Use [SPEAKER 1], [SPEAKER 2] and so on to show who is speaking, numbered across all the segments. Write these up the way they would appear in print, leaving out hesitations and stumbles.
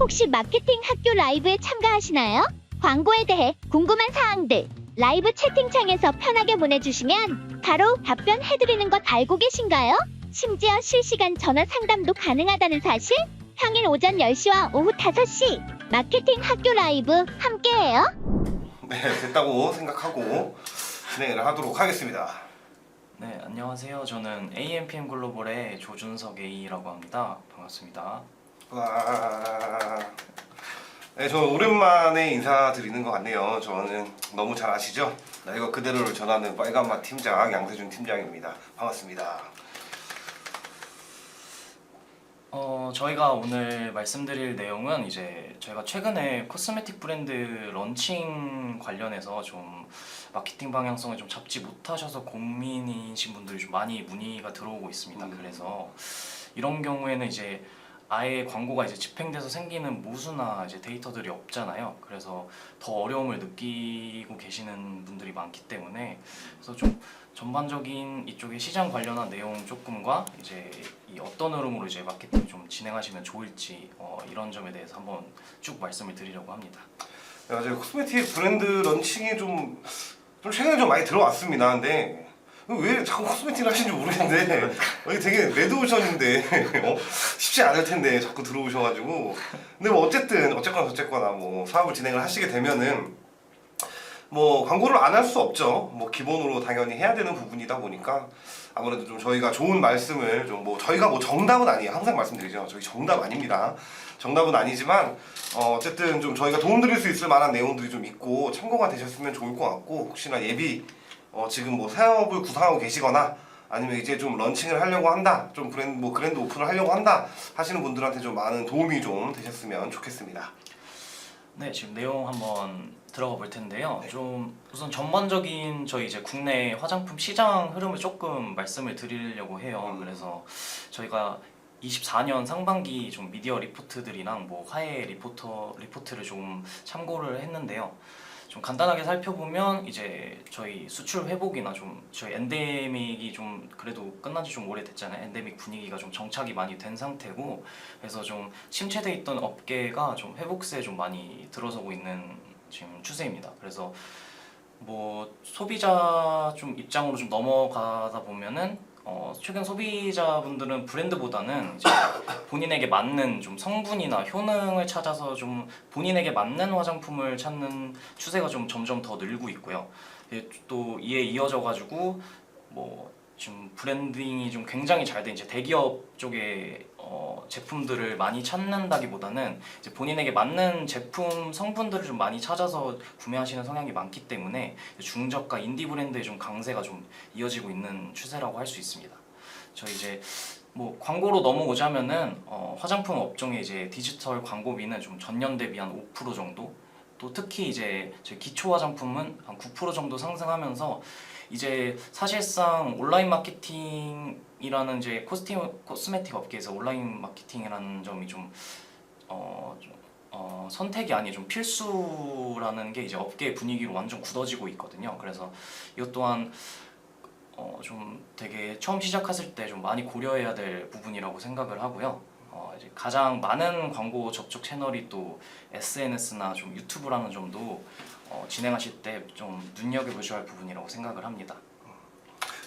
[SPEAKER 1] 혹시 마케팅 학교 라이브에 참가하시나요? 광고에 대해 궁금한 사항들 라이브 채팅창에서 편하게 보내주시면 바로 답변해드리는 것 알고 계신가요? 심지어 실시간 전화 상담도 가능하다는 사실? 평일 오전 10시와 오후 5시 마케팅 학교 라이브 함께해요.
[SPEAKER 2] 네, 됐다고 생각하고 진행을 하도록 하겠습니다.
[SPEAKER 3] 네, 안녕하세요. 저는 AMPM 글로벌의 조준석 A라고 합니다. 반갑습니다.
[SPEAKER 2] 와... 네, 저 오랜만에 인사드리는 것 같네요. 저는 너무 잘 아시죠? 나 이거 그대로를 전하는 빨간맛 팀장 양세준 팀장입니다. 반갑습니다.
[SPEAKER 3] 저희가 오늘 말씀드릴 내용은 이제 저희가 최근에 코스메틱 브랜드 런칭 관련해서 좀 마케팅 방향성을 좀 잡지 못하셔서 고민이신 분들이 좀 많이 문의가 들어오고 있습니다. 그래서 이런 경우에는 이제 아예 광고가 이제 집행돼서 생기는 모수나 이제 데이터들이 없잖아요. 그래서 더 어려움을 느끼고 계시는 분들이 많기 때문에 그래서 좀 전반적인 이쪽의 시장 관련한 내용 조금과 이제 이 어떤 흐름으로 이제 마케팅 좀 진행하시면 좋을지 이런 점에 대해서 한번 쭉 말씀을 드리려고 합니다.
[SPEAKER 2] 네, 맞아요. 코스메틱 브랜드 런칭이 좀 최근에 좀 많이 들어왔습니다. 근데 왜 자꾸 코스메틱을 하시는지 모르겠는데 이게 되게 레드오션인데 쉽지 않을 텐데 자꾸 들어오셔가지고. 근데 뭐 어쨌거나 뭐 사업을 진행을 하시게 되면은 뭐 광고를 안 할 수 없죠. 뭐 기본으로 당연히 해야 되는 부분이다 보니까 아무래도 좀 저희가 좋은 말씀을 좀 뭐 저희가 뭐 정답은 아니에요. 항상 말씀드리죠. 저희 정답 아닙니다. 정답은 아니지만 어쨌든 좀 저희가 도움드릴 수 있을 만한 내용들이 좀 있고 참고가 되셨으면 좋을 것 같고, 혹시나 예비 지금 뭐 사업을 구상하고 계시거나 아니면 이제 좀 런칭을 하려고 한다, 좀 그랜드 오픈을 하려고 한다 하시는 분들한테 좀 많은 도움이 좀 되셨으면 좋겠습니다.
[SPEAKER 3] 네, 지금 내용 한번 들어가 볼 텐데요.
[SPEAKER 2] 네.
[SPEAKER 3] 좀 우선 전반적인 저희 이제 국내 화장품 시장 흐름을 조금 말씀을 드리려고 해요. 그래서 저희가 24년 상반기 좀 미디어 리포트들이랑 뭐 화해 리포트를 좀 참고를 했는데요. 좀 간단하게 살펴보면 이제 저희 수출 회복이나 좀 저희 엔데믹이 좀 그래도 끝난 지 좀 오래됐잖아요. 엔데믹 분위기가 좀 정착이 많이 된 상태고, 그래서 좀 침체돼 있던 업계가 좀 회복세에 좀 많이 들어서고 있는 지금 추세입니다. 그래서 뭐 소비자 좀 입장으로 좀 넘어가다 보면은 최근 소비자분들은 브랜드보다는 이제 본인에게 맞는 좀 성분이나 효능을 찾아서 좀 본인에게 맞는 화장품을 찾는 추세가 좀 점점 더 늘고 있고요. 또 이에 이어져 가지고 뭐 지금 브랜딩이 좀 굉장히 잘 된 이제 대기업 쪽의 제품들을 많이 찾는다기보다는 이제 본인에게 맞는 제품 성분들을 좀 많이 찾아서 구매하시는 성향이 많기 때문에 중저가 인디 브랜드의 좀 강세가 좀 이어지고 있는 추세라고 할 수 있습니다. 저희 이제 뭐 광고로 넘어오자면은 화장품 업종의 이제 디지털 광고비는 좀 전년 대비 한 5% 정도, 또 특히 이제 저희 기초 화장품은 한 9% 정도 상승하면서 이제 사실상 온라인 마케팅이라는 이제 코스메틱 업계에서 온라인 마케팅이라는 점이 좀 선택이 아니라 좀 필수라는 게 이제 업계의 분위기로 완전 굳어지고 있거든요. 그래서 이것 또한 좀 되게 처음 시작했을 때 좀 많이 고려해야 될 부분이라고 생각을 하고요. 이제 가장 많은 광고 접촉 채널이 또 SNS나 좀 유튜브라는 점도 진행하실 때 좀 눈여겨보셔야 할 부분이라고 생각을 합니다.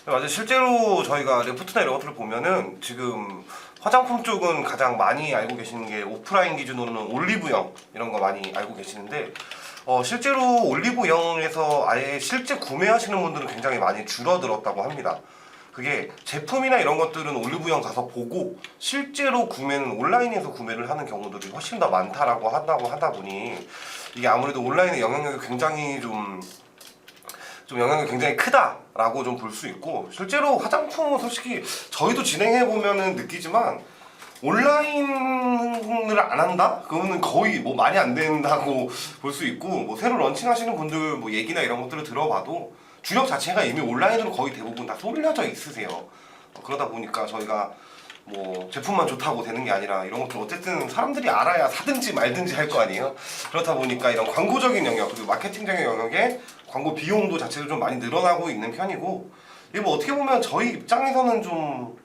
[SPEAKER 2] 맞아요. 실제로 저희가 레포트나 이런 것들을 보면은 지금 화장품 쪽은 가장 많이 알고 계시는 게 오프라인 기준으로는 올리브영 이런 거 많이 알고 계시는데 실제로 올리브영에서 아예 실제 구매하시는 분들은 굉장히 많이 줄어들었다고 합니다. 그게 제품이나 이런 것들은 올리브영 가서 보고 실제로 구매는 온라인에서 구매를 하는 경우들이 훨씬 더 많다라고 하다 보니 이게 아무래도 온라인의 영향력이 굉장히 좀 영향력이 굉장히 크다라고 좀 볼 수 있고, 실제로 화장품은 솔직히 저희도 진행해 보면은 느끼지만 온라인을 안 한다? 그거는 거의 뭐 말이 안 된다고 볼 수 있고, 뭐 새로 런칭하시는 분들 뭐 얘기나 이런 것들을 들어봐도 주력 자체가 이미 온라인으로 거의 대부분 다 쏠려져 있으세요. 그러다 보니까 저희가 뭐 제품만 좋다고 되는 게 아니라 이런 것들 어쨌든 사람들이 알아야 사든지 말든지 할 거 아니에요. 그렇다 보니까 이런 광고적인 영역 그리고 마케팅적인 영역에 광고 비용도 자체도 좀 많이 늘어나고 있는 편이고, 이게 뭐 어떻게 보면 저희 입장에서는 좀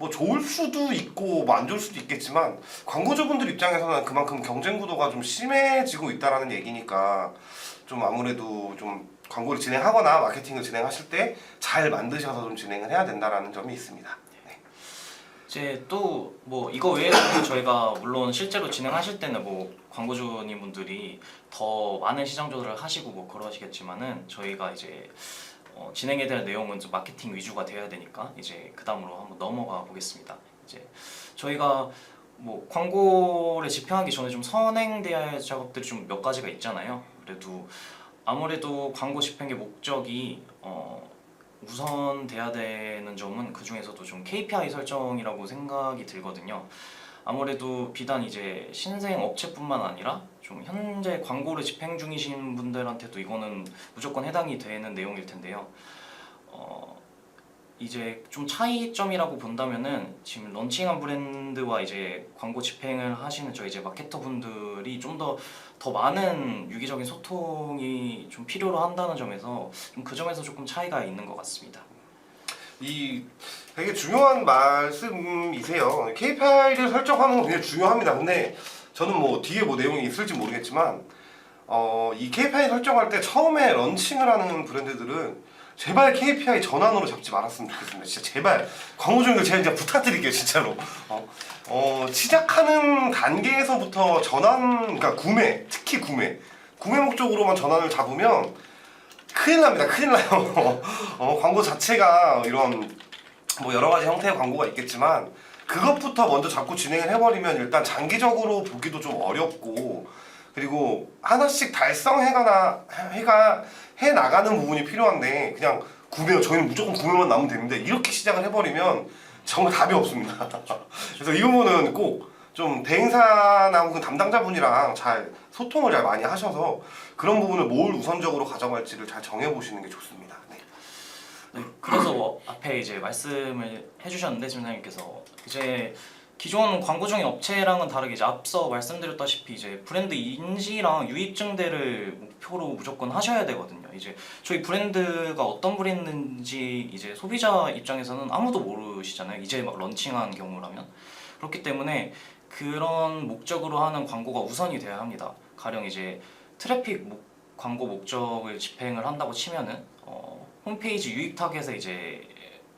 [SPEAKER 2] 뭐 좋을 수도 있고 뭐 안 좋을 수도 있겠지만 광고주분들 입장에서는 그만큼 경쟁 구도가 좀 심해지고 있다라는 얘기니까 좀 아무래도 좀 광고를 진행하거나 마케팅을 진행하실 때 잘 만드셔서 좀 진행을 해야 된다라는 점이 있습니다. 네.
[SPEAKER 3] 이제 또 뭐 이거 외에도 저희가 물론 실제로 진행하실 때는 뭐 광고주님 분들이 더 많은 시장 조사를 하시고 뭐 그러시겠지만은 저희가 이제 진행에 대한 내용은 좀 마케팅 위주가 되어야 되니까 이제 그 다음으로 한번 넘어가 보겠습니다. 이제 저희가 뭐 광고를 집행하기 전에 좀 선행돼야 할 작업들이 좀 몇 가지가 있잖아요. 그래도 아무래도 광고 집행의 목적이 우선돼야 되는 점은 그 중에서도 좀 KPI 설정이라고 생각이 들거든요. 아무래도 비단 이제 신생 업체뿐만 아니라 좀 현재 광고를 집행 중이신 분들한테도 이거는 무조건 해당이 되는 내용일 텐데요. 이제 좀 차이점이라고 본다면은 지금 런칭한 브랜드와 이제 광고 집행을 하시는 저희 이제 마케터 분들이 좀 더 많은 유기적인 소통이 좀 필요로 한다는 점에서 좀 그 점에서 조금 차이가 있는 것 같습니다.
[SPEAKER 2] 이 되게 중요한 말씀이세요. KPI를 설정하는 건 굉장히 중요합니다. 근데 저는 뭐 뒤에 뭐 내용이 있을지 모르겠지만 이 KPI 설정할 때 처음에 런칭을 하는 브랜드들은 제발 KPI 전환으로 잡지 말았으면 좋겠습니다. 진짜 제발 광고 중들 제가 진짜 부탁드릴게요, 진짜로. 시작하는 단계에서부터 전환, 그러니까 특히 구매 목적으로만 전환을 잡으면 큰일 납니다. 큰일 나요. 광고 자체가 이런 뭐 여러 가지 형태의 광고가 있겠지만 그것부터 먼저 잡고 진행을 해버리면 일단 장기적으로 보기도 좀 어렵고 그리고 하나씩 해 나가는 부분이 필요한데 그냥 저희는 무조건 구매만 나오면 됩니다. 이렇게 시작을 해버리면 정말 답이 없습니다. 그래서 이 부분은 꼭 좀 대행사나 혹은 담당자분이랑 잘 소통을 잘 많이 하셔서 그런 부분을 뭘 우선적으로 가져갈지를 잘 정해보시는 게 좋습니다. 네.
[SPEAKER 3] 네, 그래서 앞에 이제 말씀을 해주셨는데 지원장님께서 이제 기존 광고 중인 업체랑은 다르게 이제 앞서 말씀드렸다시피 이제 브랜드 인지랑 유입 증대를 목표로 무조건 하셔야 되거든요. 이제 저희 브랜드가 어떤 브랜드인지 이제 소비자 입장에서는 아무도 모르시잖아요. 이제 막 런칭한 경우라면 그렇기 때문에 그런 목적으로 하는 광고가 우선이 돼야 합니다. 가령 이제 광고 목적을 집행을 한다고 치면은 홈페이지 유입 타겟에 이제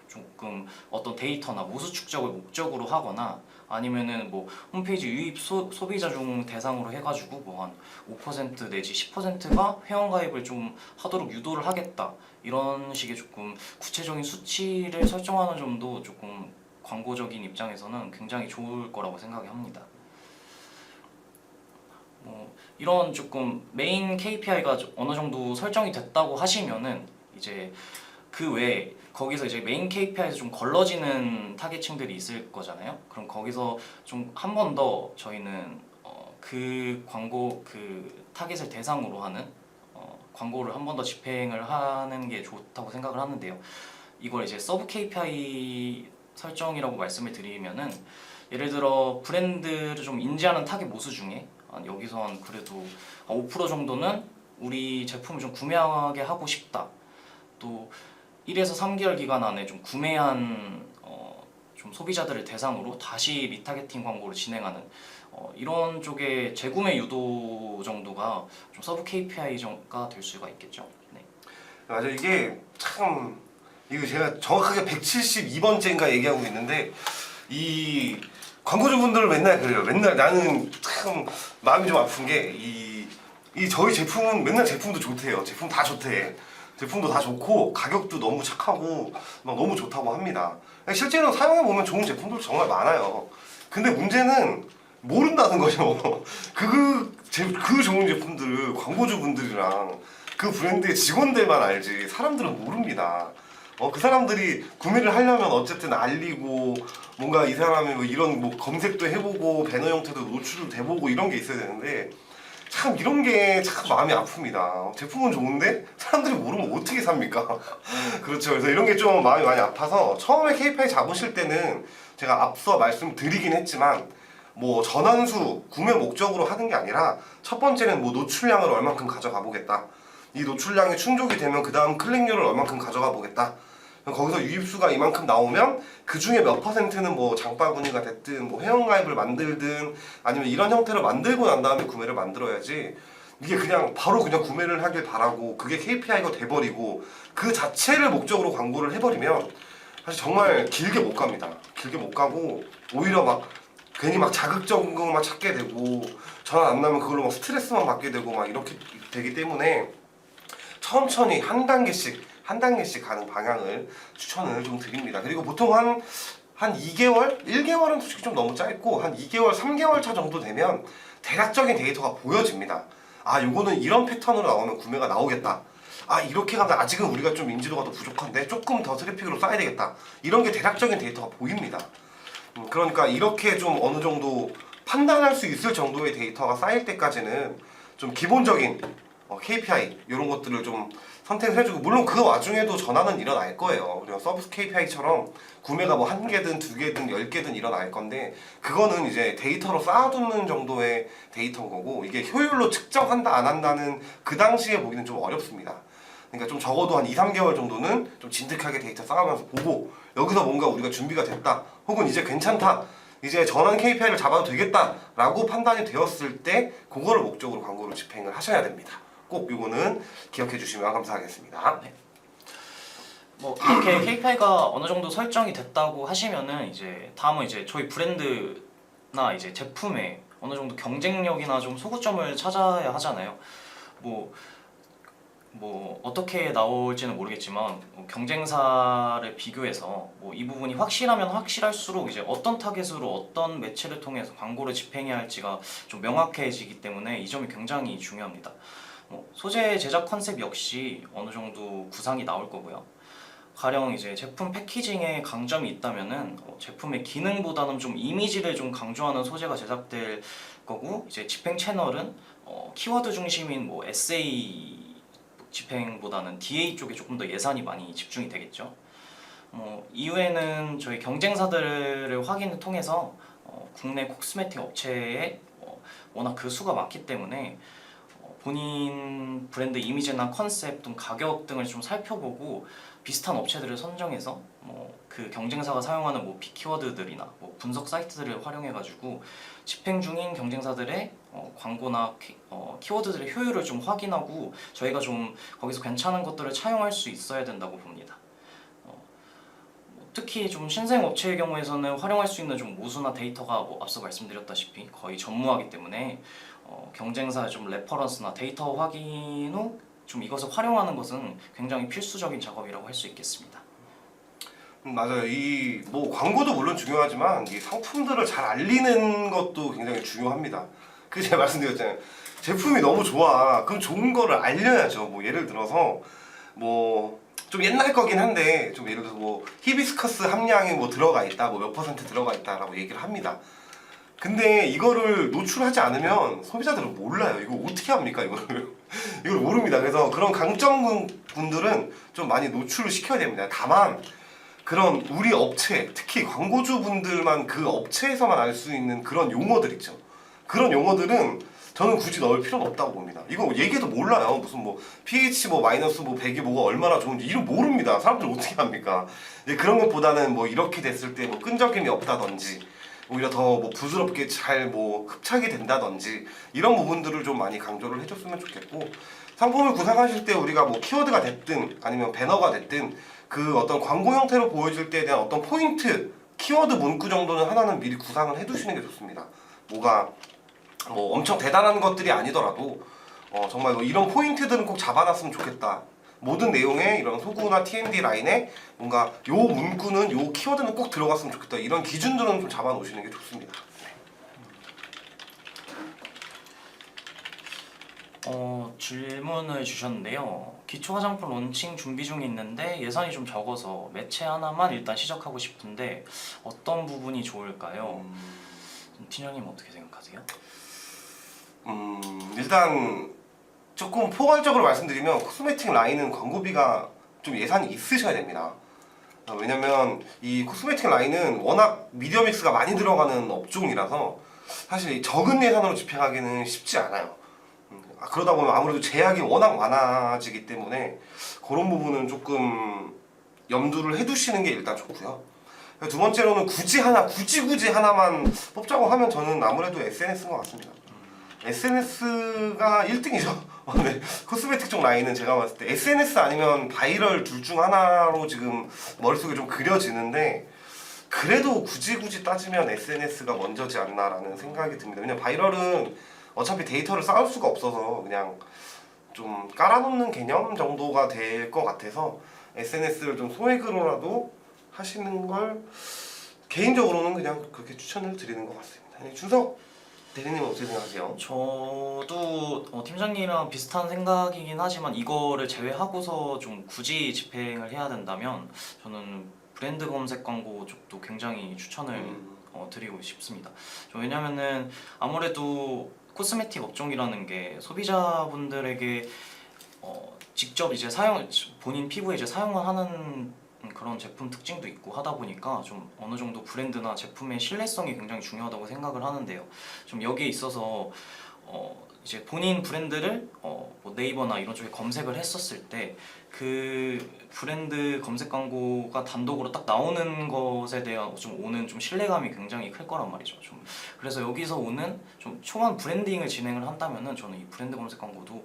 [SPEAKER 3] 조금 어떤 데이터나 모수 축적을 목적으로 하거나 아니면은 뭐 홈페이지 유입 소비자 중 대상으로 해가지고 뭐 한 5% 내지 10%가 회원 가입을 좀 하도록 유도를 하겠다 이런 식의 조금 구체적인 수치를 설정하는 점도 조금 광고적인 입장에서는 굉장히 좋을 거라고 생각을 합니다. 이런 조금 메인 KPI가 어느 정도 설정이 됐다고 하시면은 이제 그 외에 거기서 이제 메인 KPI에서 좀 걸러지는 타겟층들이 있을 거잖아요. 그럼 거기서 좀 한 번 더 저희는 그 광고 그 타겟을 대상으로 하는 광고를 한 번 더 집행을 하는 게 좋다고 생각을 하는데요. 이걸 이제 서브 KPI 설정이라고 말씀을 드리면은 예를 들어 브랜드를 좀 인지하는 타겟 모수 중에 여기선 그래도 5% 정도는 우리 제품을 좀 구매하게 하고 싶다. 또 1에서 3개월 기간 안에 좀 구매한 좀 소비자들을 대상으로 다시 리타겟팅 광고를 진행하는 이런 쪽의 재구매 유도 정도가 좀 서브 KPI가 될 수가 있겠죠. 네.
[SPEAKER 2] 맞아, 이게 참 이거 제가 정확하게 172번째인가 얘기하고 있는데 이 광고주분들 맨날 그래요. 맨날 나는 참 마음이 좀 아픈 게 이 저희 제품은 맨날 제품도 좋대요. 제품 다 좋대. 제품도 다 좋고 가격도 너무 착하고 막 너무 좋다고 합니다. 실제로 사용해보면 좋은 제품도 정말 많아요. 근데 문제는 모른다는 거죠. 그 좋은 제품들을 광고주분들이랑 그 브랜드의 직원들만 알지 사람들은 모릅니다. 그 사람들이 구매를 하려면 어쨌든 알리고 뭔가 이 사람이 뭐 이런 뭐 검색도 해보고 배너 형태도 노출도 돼보고 이런 게 있어야 되는데 참 이런 게 참 마음이 아픕니다. 제품은 좋은데 사람들이 모르면 어떻게 삽니까? 그렇죠. 그래서 이런 게 좀 마음이 많이 아파서 처음에 KPI 잡으실 때는 제가 앞서 말씀드리긴 했지만 뭐 전환수 구매 목적으로 하는 게 아니라 첫 번째는 뭐 노출량을 얼만큼 가져가 보겠다. 이 노출량이 충족이 되면 그 다음 클릭률을 얼만큼 가져가 보겠다. 거기서 유입수가 이만큼 나오면 그 중에 몇 퍼센트는 뭐 장바구니가 됐든 뭐 회원가입을 만들든 아니면 이런 형태로 만들고 난 다음에 구매를 만들어야지, 이게 그냥 바로 그냥 구매를 하길 바라고 그게 KPI가 돼버리고 그 자체를 목적으로 광고를 해버리면 사실 정말 길게 못 갑니다. 길게 못 가고 오히려 막 괜히 막 자극적인 것만 찾게 되고 전화 안 나면 그걸로 막 스트레스만 받게 되고 막 이렇게 되기 때문에 천천히 한 단계씩 가는 방향을 추천을 좀 드립니다. 그리고 보통 한 2개월? 1개월은 솔직히 좀 너무 짧고 한 2개월, 3개월 차 정도 되면 대략적인 데이터가 보여집니다. 아, 요거는 이런 패턴으로 나오면 구매가 나오겠다. 아, 이렇게 가면 아직은 우리가 좀 인지도가 더 부족한데 조금 더 트래픽으로 써야 되겠다. 이런 게 대략적인 데이터가 보입니다. 그러니까 이렇게 좀 어느 정도 판단할 수 있을 정도의 데이터가 쌓일 때까지는 좀 기본적인 KPI 이런 것들을 좀 선택을 해주고, 물론 그 와중에도 전환은 일어날 거예요. 우리가 서비스 KPI처럼 구매가 뭐 1개든 2개든 10개든 일어날 건데 그거는 이제 데이터로 쌓아두는 정도의 데이터인 거고, 이게 효율로 측정한다 안 한다는 그 당시에 보기는 좀 어렵습니다. 그러니까 좀 적어도 한 2, 3개월 정도는 좀 진득하게 데이터 쌓으면서 보고 여기서 뭔가 우리가 준비가 됐다 혹은 이제 괜찮다, 이제 전환 KPI를 잡아도 되겠다 라고 판단이 되었을 때 그거를 목적으로 광고를 집행을 하셔야 됩니다. 꼭 이거는 기억해 주시면 감사하겠습니다.
[SPEAKER 3] 네. 뭐 이렇게 KPI가 어느 정도 설정이 됐다고 하시면은 이제 다음은 이제 저희 브랜드나 이제 제품에 어느 정도 경쟁력이나 좀 소구점을 찾아야 하잖아요. 뭐 어떻게 나올지는 모르겠지만 경쟁사를 비교해서 뭐 이 부분이 확실하면 확실할수록 이제 어떤 타겟으로 어떤 매체를 통해서 광고를 집행해야 할지가 좀 명확해지기 때문에 이 점이 굉장히 중요합니다. 소재 제작 컨셉 역시 어느 정도 구상이 나올 거고요. 가령 이제 제품 패키징에 강점이 있다면은 제품의 기능보다는 좀 이미지를 좀 강조하는 소재가 제작될 거고, 이제 집행 채널은 키워드 중심인 뭐 SA 집행보다는 DA 쪽에 조금 더 예산이 많이 집중이 되겠죠. 이후에는 저희 경쟁사들을 확인을 통해서 국내 코스메틱 업체에 워낙 그 수가 많기 때문에 본인 브랜드 이미지나 컨셉 등 가격 등을 좀 살펴보고 비슷한 업체들을 선정해서 그 경쟁사가 사용하는 뭐 키워드들이나 뭐 분석 사이트들을 활용해가지고 집행 중인 경쟁사들의 광고나 키워드들의 효율을 좀 확인하고 저희가 좀 거기서 괜찮은 것들을 차용할 수 있어야 된다고 봅니다. 특히 좀 신생 업체의 경우에서는 활용할 수 있는 좀 모수나 데이터가 앞서 말씀드렸다시피 거의 전무하기 때문에 경쟁사의 좀 레퍼런스나 데이터 확인 후 좀 이것을 활용하는 것은 굉장히 필수적인 작업이라고 할 수 있겠습니다.
[SPEAKER 2] 맞아요. 이 뭐 광고도 물론 중요하지만 이 상품들을 잘 알리는 것도 굉장히 중요합니다. 그 제가 말씀드렸잖아요. 제품이 너무 좋아. 그럼 좋은 거를 알려야죠. 뭐 예를 들어서 뭐 좀 옛날 거긴 한데 좀 예를 들어서 뭐 히비스커스 함량이 뭐 들어가 있다, 뭐 몇 퍼센트 들어가 있다라고 얘기를 합니다. 근데 이거를 노출하지 않으면 소비자들은 몰라요. 이거 어떻게 합니까, 이거를? 이걸 모릅니다. 그래서 그런 강점분들은 좀 많이 노출을 시켜야 됩니다. 다만 그런 우리 업체, 특히 광고주분들만 그 업체에서만 알 수 있는 그런 용어들 있죠. 그런 용어들은 저는 굳이 넣을 필요는 없다고 봅니다. 이거 얘기해도 몰라요. 무슨 뭐 pH 뭐 마이너스 뭐 100이 뭐가 얼마나 좋은지 이런 모릅니다. 사람들 어떻게 합니까? 이제 그런 것보다는 뭐 이렇게 됐을 때 뭐 끈적임이 없다든지 오히려 더 뭐 부드럽게 잘 뭐 흡착이 된다든지 이런 부분들을 좀 많이 강조를 해줬으면 좋겠고, 상품을 구상하실 때 우리가 뭐 키워드가 됐든 아니면 배너가 됐든 그 어떤 광고 형태로 보여질 때에 대한 어떤 포인트, 키워드 문구 정도는 하나는 미리 구상을 해두시는 게 좋습니다. 뭐가 뭐 엄청 대단한 것들이 아니더라도 정말 뭐 이런 포인트들은 꼭 잡아놨으면 좋겠다. 모든 내용에 이런 소구나 TMD 라인에 뭔가 요 문구는 요 키워드는 꼭 들어갔으면 좋겠다. 이런 기준들은 좀 잡아놓으시는 게 좋습니다.
[SPEAKER 3] 질문을 주셨는데요. 기초 화장품 론칭 준비 중에 있는데 예산이 좀 적어서 매체 하나만 일단 시작하고 싶은데 어떤 부분이 좋을까요? 팀장님 어떻게 생각하세요?
[SPEAKER 2] 일단 조금 포괄적으로 말씀드리면 코스메틱 라인은 광고비가 좀 예산이 있으셔야 됩니다. 왜냐면 이 코스메틱 라인은 워낙 미디어 믹스가 많이 들어가는 업종이라서 사실 적은 예산으로 집행하기는 쉽지 않아요. 그러다 보면 아무래도 제약이 워낙 많아지기 때문에 그런 부분은 조금 염두를 해두시는 게 일단 좋고요. 두 번째로는 굳이 하나만 뽑자고 하면 저는 아무래도 SNS인 것 같습니다. SNS가 1등이죠. 네. 코스메틱 쪽 라인은 제가 봤을 때 SNS 아니면 바이럴 둘 중 하나로 지금 머릿속에 좀 그려지는데, 그래도 굳이 따지면 SNS가 먼저지 않나라는 생각이 듭니다. 왜냐면 바이럴은 어차피 데이터를 쌓을 수가 없어서 그냥 좀 깔아놓는 개념 정도가 될 것 같아서 SNS를 좀 소액으로라도 하시는 걸 개인적으로는 그냥 그렇게 추천을 드리는 것 같습니다. 네, 준석 대리님은 어떻게 생각하세요?
[SPEAKER 3] 저도 팀장님이랑 비슷한 생각이긴 하지만 이거를 제외하고서 좀 굳이 집행을 해야 된다면 저는 브랜드 검색 광고 쪽도 굉장히 추천을 드리고 싶습니다. 왜냐면은 아무래도 코스메틱 업종이라는 게 소비자분들에게 직접 이제 본인 피부에 이제 사용을 하는 그런 제품 특징도 있고 하다 보니까 좀 어느 정도 브랜드나 제품의 신뢰성이 굉장히 중요하다고 생각을 하는데요. 좀 여기에 있어서 이제 본인 브랜드를 뭐 네이버나 이런 쪽에 검색을 했었을 때 그 브랜드 검색 광고가 단독으로 딱 나오는 것에 대한 좀 오는 좀 신뢰감이 굉장히 클 거란 말이죠. 좀 그래서 여기서 오는 좀 초반 브랜딩을 진행을 한다면은 저는 이 브랜드 검색 광고도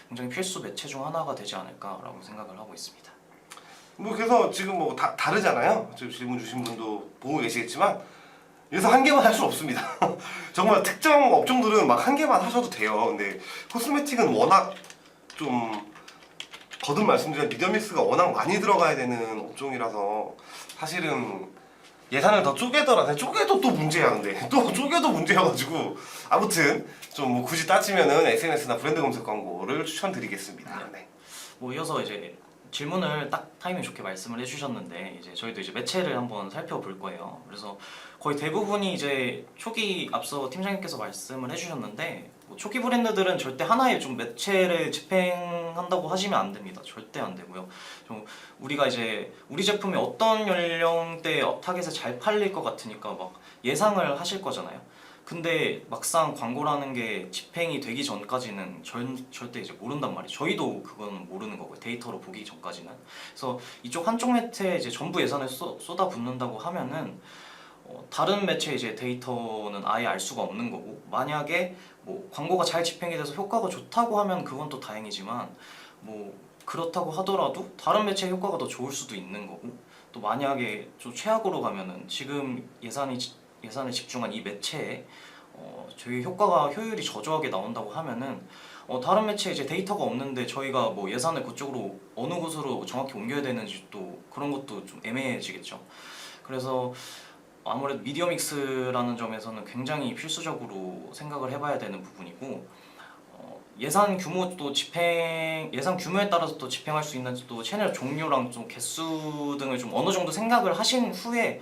[SPEAKER 3] 굉장히 필수 매체 중 하나가 되지 않을까라고 생각을 하고 있습니다.
[SPEAKER 2] 뭐 그래서 지금 뭐 다 다르잖아요. 지금 질문 주신 분도 보고 계시겠지만 여기서 한 개만 할 수는 없습니다. 정말 특정 업종들은 막 한 개만 하셔도 돼요. 근데 코스메틱은 워낙 좀 거듭 말씀드린 미디어믹스가 워낙 많이 들어가야 되는 업종이라서 사실은 예산을 더 쪼개도 또 문제야. 근데 또 쪼개도 문제여가지고 아무튼 좀 뭐 굳이 따지면은 SNS나 브랜드 검색 광고를 추천드리겠습니다. 네.
[SPEAKER 3] 뭐 이어서 이제 질문을 딱 타이밍 좋게 말씀을 해주셨는데 이제 저희도 이제 매체를 한번 살펴볼 거예요. 그래서 거의 대부분이 이제 초기 앞서 팀장님께서 말씀을 해주셨는데 뭐 초기 브랜드들은 절대 하나의 좀 매체를 집행한다고 하시면 안 됩니다. 절대 안 되고요. 좀 우리가 이제 우리 제품이 어떤 연령대 타겟에 잘 팔릴 것 같으니까 막 예상을 하실 거잖아요. 근데 막상 광고라는 게 집행이 되기 전까지는 절대 이제 모른단 말이에요. 저희도 그건 모르는 거고요. 데이터로 보기 전까지는. 그래서 이쪽 한쪽 매체에 이제 전부 예산을 쏟아붓는다고 하면은 다른 매체 이제 데이터는 아예 알 수가 없는 거고, 만약에 뭐 광고가 잘 집행이 돼서 효과가 좋다고 하면 그건 또 다행이지만 뭐 그렇다고 하더라도 다른 매체의 효과가 더 좋을 수도 있는 거고, 또 만약에 좀 최악으로 가면은 지금 예산을 집중한 이 매체에 저희 효율이 저조하게 나온다고 하면은 다른 매체에 이제 데이터가 없는데 저희가 뭐 예산을 그쪽으로 어느 곳으로 정확히 옮겨야 되는지 또 그런 것도 좀 애매해지겠죠. 그래서 아무래도 미디어 믹스라는 점에서는 굉장히 필수적으로 생각을 해봐야 되는 부분이고, 예산 규모에 따라서 또 집행할 수 있는 또 채널 종류랑 좀 개수 등을 좀 어느 정도 생각을 하신 후에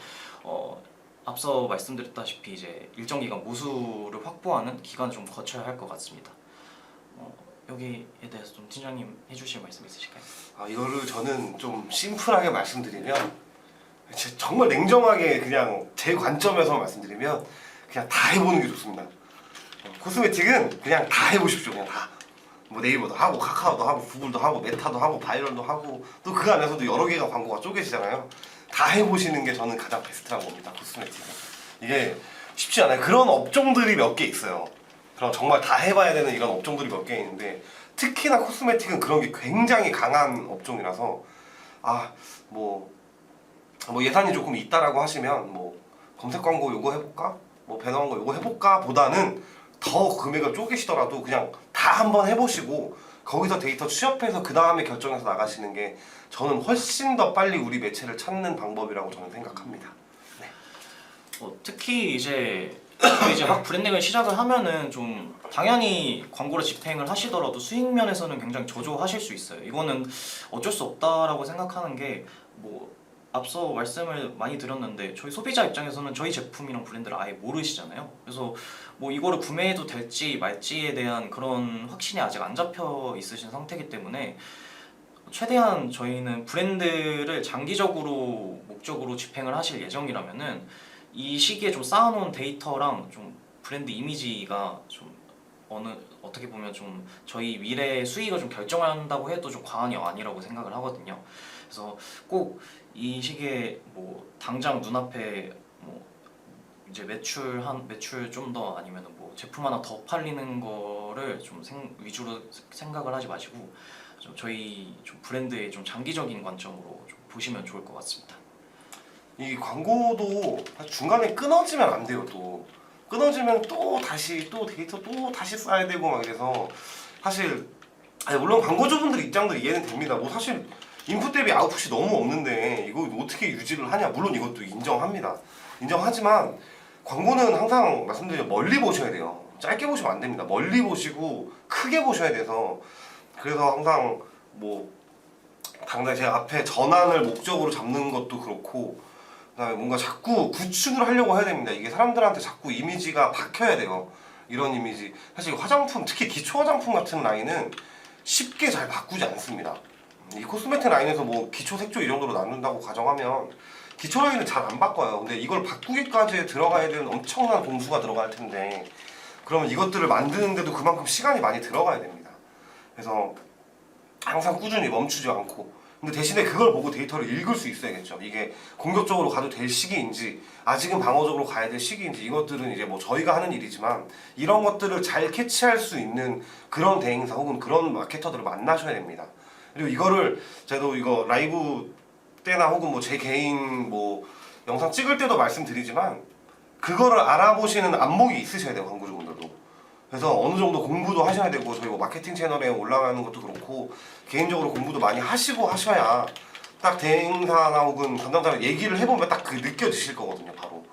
[SPEAKER 3] 앞서 말씀드렸다시피 이제 일정 기간 모수를 확보하는 기간을 좀 거쳐야 할 것 같습니다. 여기에 대해서 좀 팀장님 해주실 말씀 있으실까요?
[SPEAKER 2] 이거를 저는 좀 심플하게 말씀드리면, 정말 냉정하게 그냥 제 관점에서 말씀드리면 그냥 다 해보는 게 좋습니다. 코스메틱은 그냥 다 해보십시오. 그냥 다. 뭐 네이버도 하고 카카오도 하고 구글도 하고 메타도 하고 바이럴도 하고 또 그 안에서도 여러 개가 광고가 쪼개지잖아요. 다 해보시는 게 저는 가장 베스트라고 봅니다. 코스메틱은. 이게 쉽지 않아요. 그런 업종들이 몇 개 있어요. 그럼 정말 다 해봐야 되는 이런 업종들이 몇 개 있는데, 특히나 코스메틱은 그런 게 굉장히 강한 업종이라서 뭐 예산이 조금 있다라고 하시면 뭐 검색 광고 요거 해볼까? 뭐 배너 광고 요거 해볼까? 보다는 더 금액을 쪼개시더라도 그냥 다 한번 해보시고 거기서 데이터 취합해서 그 다음에 결정해서 나가시는 게 저는 훨씬 더 빨리 우리 매체를 찾는 방법이라고 저는 생각합니다. 네.
[SPEAKER 3] 특히 이제 막 브랜딩을 시작을 하면은 좀 당연히 광고를 집행을 하시더라도 수익 면에서는 굉장히 저조하실 수 있어요. 이거는 어쩔 수 없다라고 생각하는 게, 뭐 앞서 말씀을 많이 드렸는데 저희 소비자 입장에서는 저희 제품이랑 브랜드를 아예 모르시잖아요. 그래서 뭐 이거를 구매해도 될지 말지에 대한 그런 확신이 아직 안 잡혀 있으신 상태이기 때문에 최대한 저희는 브랜드를 장기적으로 목적으로 집행을 하실 예정이라면은 이 시기에 좀 쌓아놓은 데이터랑 좀 브랜드 이미지가 좀 어떻게 보면 좀 저희 미래의 수익을 좀 결정한다고 해도 좀 과언이 아니라고 생각을 하거든요. 그래서 꼭 이 시기에 뭐 당장 눈앞에 뭐 이제 매출 좀 더 아니면은 뭐 제품 하나 더 팔리는 거를 좀 위주로 생각을 하지 마시고 좀 저희 좀 브랜드의 좀 장기적인 관점으로 좀 보시면 좋을 것 같습니다.
[SPEAKER 2] 이 광고도 중간에 끊어지면 안 돼요. 또 끊어지면 또 다시 또 데이터 또 다시 쌓아야 되고 막 이래서 사실 아니 물론 광고주분들 입장도 이해는 됩니다. 뭐 사실 인풋 대비 아웃풋이 너무 없는데 이거 어떻게 유지를 하냐. 물론 이것도 인정합니다. 인정하지만 광고는 항상 말씀드리면 멀리 보셔야 돼요. 짧게 보시면 안 됩니다. 멀리 보시고 크게 보셔야 돼서 그래서 항상 뭐 당장 제가 앞에 전환을 목적으로 잡는 것도 그렇고 그다음에 뭔가 자꾸 구축을 하려고 해야 됩니다. 이게 사람들한테 자꾸 이미지가 박혀야 돼요. 이런 이미지. 사실 화장품, 특히 기초 화장품 같은 라인은 쉽게 잘 바꾸지 않습니다. 이 코스메틱 라인에서 뭐 기초 색조 이 정도로 나눈다고 가정하면 기초 라인은 잘 안 바꿔요. 근데 이걸 바꾸기까지 들어가야 되는 엄청난 공수가 들어갈 텐데 그러면 이것들을 만드는데도 그만큼 시간이 많이 들어가야 됩니다. 그래서 항상 꾸준히 멈추지 않고 근데 대신에 그걸 보고 데이터를 읽을 수 있어야겠죠. 이게 공격적으로 가도 될 시기인지 아직은 방어적으로 가야 될 시기인지 이것들은 이제 뭐 저희가 하는 일이지만 이런 것들을 잘 캐치할 수 있는 그런 대행사 혹은 그런 마케터들을 만나셔야 됩니다. 그리고 이거를 저도 이거 라이브 때나 혹은 뭐 제 개인 뭐 영상 찍을 때도 말씀드리지만 그거를 알아보시는 안목이 있으셔야 돼요. 광고주분들도. 그래서 어느 정도 공부도 하셔야 되고 저희 뭐 마케팅 채널에 올라가는 것도 그렇고 개인적으로 공부도 많이 하시고 하셔야 딱 대행사나 혹은 담당자랑 얘기를 해보면 딱 그 느껴지실 거거든요. 바로.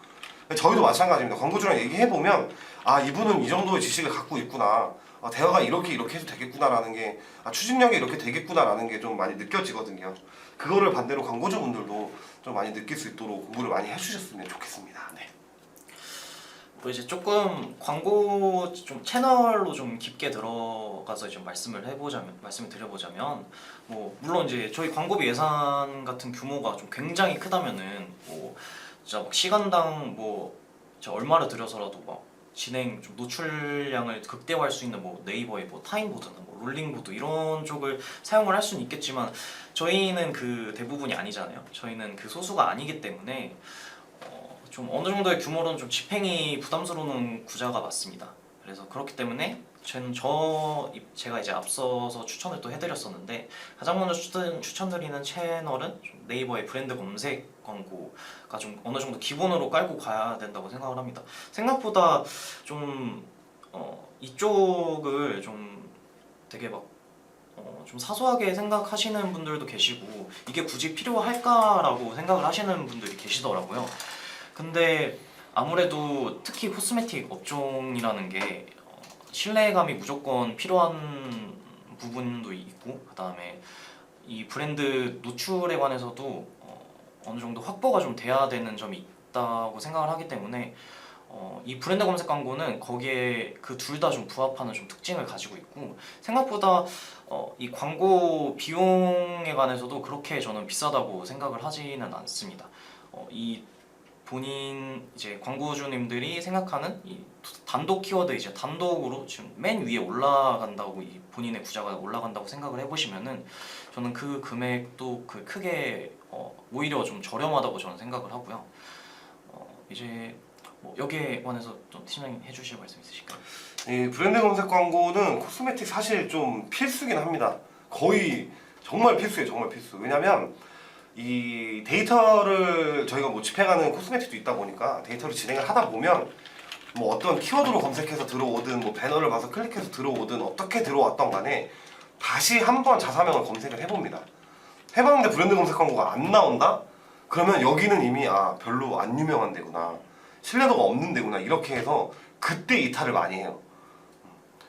[SPEAKER 2] 저희도 마찬가지입니다. 광고주랑 얘기해보면 아 이분은 이 정도의 지식을 갖고 있구나. 아, 대화가 이렇게 해도 되겠구나라는 게 추진력이 이렇게 되겠구나라는 게 좀 많이 느껴지거든요. 그거를 반대로 광고주분들도 좀 많이 느낄 수 있도록 공부를 많이 해주셨으면 좋겠습니다. 네.
[SPEAKER 3] 또 이제 조금 광고 좀 채널로 좀 깊게 들어가서 좀 말씀을 드려보자면 뭐 물론 이제 저희 광고비 예산 같은 규모가 좀 굉장히 크다면은 뭐 진짜 막 시간당 뭐 진짜 얼마를 들여서라도 막 진행 좀 노출량을 극대화할 수 있는 뭐 네이버의 뭐 타임보드나 뭐 롤링보드 이런 쪽을 사용을 할 수는 있겠지만 저희는 그 대부분이 아니잖아요. 저희는 그 소수가 아니기 때문에 좀 어느 정도의 규모로는 좀 집행이 부담스러운 구자가 맞습니다. 그래서 그렇기 때문에 제가 이제 앞서서 추천을 또 해드렸었는데 가장 먼저 추천드리는 채널은 좀 네이버의 브랜드 검색 광고가 좀 어느 정도 기본으로 깔고 가야 된다고 생각을 합니다. 생각보다 좀 이쪽을 좀 되게 막 좀 사소하게 생각하시는 분들도 계시고 이게 굳이 필요할까라고 생각을 하시는 분들이 계시더라고요. 근데 아무래도 특히 코스메틱 업종이라는 게 신뢰감이 무조건 필요한 부분도 있고 그 다음에 이 브랜드 노출에 관해서도 어느 정도 확보가 좀 돼야 되는 점이 있다고 생각을 하기 때문에 이 브랜드 검색 광고는 거기에 그 둘 다 좀 부합하는 좀 특징을 가지고 있고 생각보다 이 광고 비용에 관해서도 그렇게 저는 비싸다고 생각을 하지는 않습니다. 이 본인 이제 광고주님들이 생각하는 이 단독 키워드 이제 단독으로 지금 맨 위에 올라간다고 이 본인의 구자가 올라간다고 생각을 해보시면은 저는 그 금액도 그 크게 오히려 좀 저렴하다고 저는 생각을 하고요. 이제 뭐 여기에 관해서 좀 팀장님 해주실 말씀 있으실까요?
[SPEAKER 2] 이 브랜드 검색 광고는 코스메틱 사실 좀 필수긴 합니다. 거의 정말 필수예요, 정말 필수. 왜냐면 이 데이터를 저희가 뭐 집행하는 코스메틱도 있다 보니까 데이터를 진행을 하다 보면 뭐 어떤 키워드로 검색해서 들어오든 뭐 배너를 봐서 클릭해서 들어오든 어떻게 들어왔던 간에 다시 한번 자사명을 검색을 해봅니다. 해봤는데 브랜드 검색 광고가 안 나온다? 그러면 여기는 이미 별로 안 유명한 데구나, 신뢰도가 없는 데구나 이렇게 해서 그때 이탈을 많이 해요.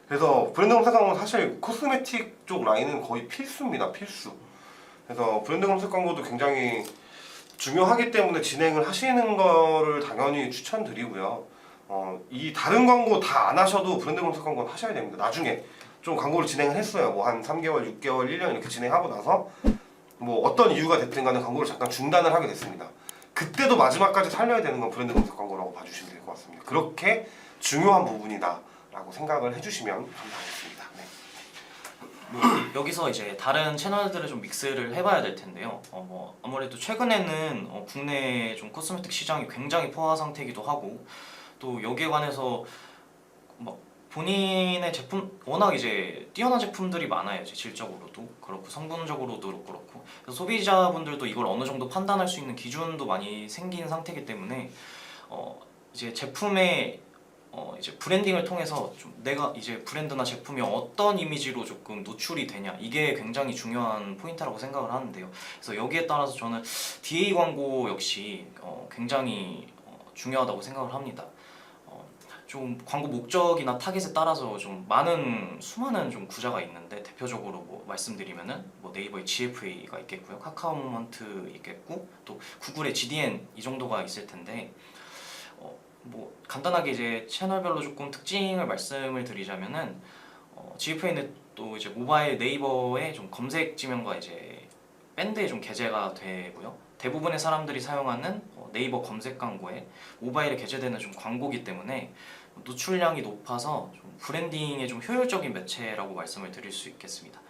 [SPEAKER 2] 그래서 브랜드 검색 광고는 사실 코스메틱 쪽 라인은 거의 필수입니다. 필수. 그래서 브랜드 검색 광고도 굉장히 중요하기 때문에 진행을 하시는 거를 당연히 추천드리고요. 이 다른 광고 다 안 하셔도 브랜드 검색 광고는 하셔야 됩니다. 나중에 좀 광고를 진행을 했어요. 뭐 한 3개월, 6개월, 1년 이렇게 진행하고 나서 뭐 어떤 이유가 됐든 간에 광고를 잠깐 중단을 하게 됐습니다. 그때도 마지막까지 살려야 되는 건 브랜드 검색 광고라고 봐주시면 될 것 같습니다. 그렇게 중요한 부분이다 라고 생각을 해주시면 감사하겠습니다. 네.
[SPEAKER 3] 뭐 여기서 이제 다른 채널들을 좀 믹스를 해봐야 될 텐데요. 뭐 아무래도 최근에는 국내 좀 코스메틱 시장이 굉장히 포화 상태이기도 하고 또 여기에 관해서 뭐 본인의 제품 워낙 이제 뛰어난 제품들이 많아요. 이제 질적으로도 그렇고 성분적으로도 그렇고 그래서 소비자분들도 이걸 어느 정도 판단할 수 있는 기준도 많이 생긴 상태이기 때문에 이제 제품의 이제 브랜딩을 통해서 좀 내가 이제 브랜드나 제품이 어떤 이미지로 조금 노출이 되냐 이게 굉장히 중요한 포인트라고 생각을 하는데요. 그래서 여기에 따라서 저는 DA 광고 역시 굉장히 중요하다고 생각을 합니다. 좀 광고 목적이나 타겟에 따라서 좀 수많은 좀 구자가 있는데 대표적으로 뭐 말씀드리면은 뭐 네이버의 GFA가 있겠고요, 카카오 모먼트 있겠고 또 구글의 GDN 이 정도가 있을 텐데. 뭐 간단하게 이제 채널별로 조금 특징을 말씀을 드리자면은 GFA는 또 이제 모바일 네이버의 좀 검색 지명과 이제 밴드에 좀 게재가 되고요. 대부분의 사람들이 사용하는 네이버 검색 광고에 모바일에 게재되는 좀 광고기 때문에 노출량이 높아서 좀 브랜딩에 좀 효율적인 매체라고 말씀을 드릴 수 있겠습니다.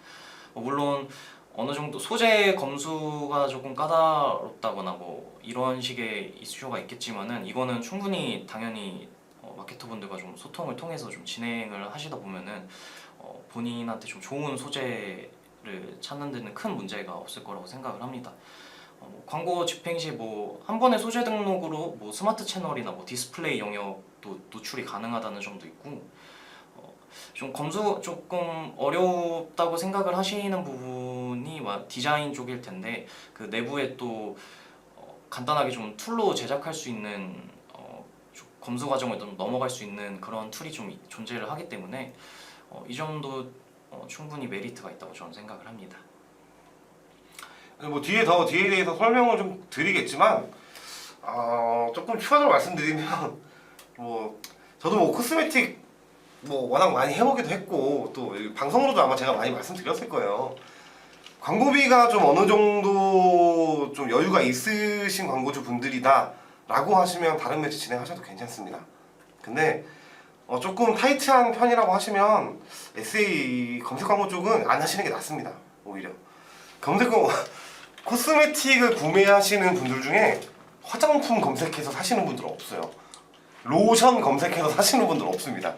[SPEAKER 3] 물론 어느 정도 소재 검수가 조금 까다롭다거나 뭐 이런 식의 이슈가 있겠지만은 이거는 충분히 당연히 마케터분들과 좀 소통을 통해서 좀 진행을 하시다 보면은 본인한테 좀 좋은 소재를 찾는 데는 큰 문제가 없을 거라고 생각을 합니다. 뭐 광고 집행 시 뭐 한 번의 소재 등록으로 뭐 스마트 채널이나 뭐 디스플레이 영역도 노출이 가능하다는 점도 있고 좀 검수 조금 어렵다고 생각을 하시는 부분이 디자인 쪽일 텐데 그 내부에 또 간단하게 좀 툴로 제작할 수 있는 좀 검수 과정을 좀 넘어갈 수 있는 그런 툴이 좀 존재를 하기 때문에 이 점도 충분히 메리트가 있다고 저는 생각을 합니다.
[SPEAKER 2] 뭐 뒤에 대해서 설명을 좀 드리겠지만 조금 추가적으로 말씀드리면 뭐 저도 뭐 코스메틱 뭐 워낙 많이 해보기도 했고 또 방송으로도 아마 제가 많이 말씀드렸을 거예요. 광고비가 좀 어느 정도 좀 여유가 있으신 광고주 분들이다 라고 하시면 다른 매체 진행하셔도 괜찮습니다. 근데 조금 타이트한 편이라고 하시면 SA 검색 광고 쪽은 안 하시는 게 낫습니다. 오히려 검색 광고 코스메틱을 구매하시는 분들 중에 화장품 검색해서 사시는 분들은 없어요. 로션 검색해서 사시는 분들은 없습니다.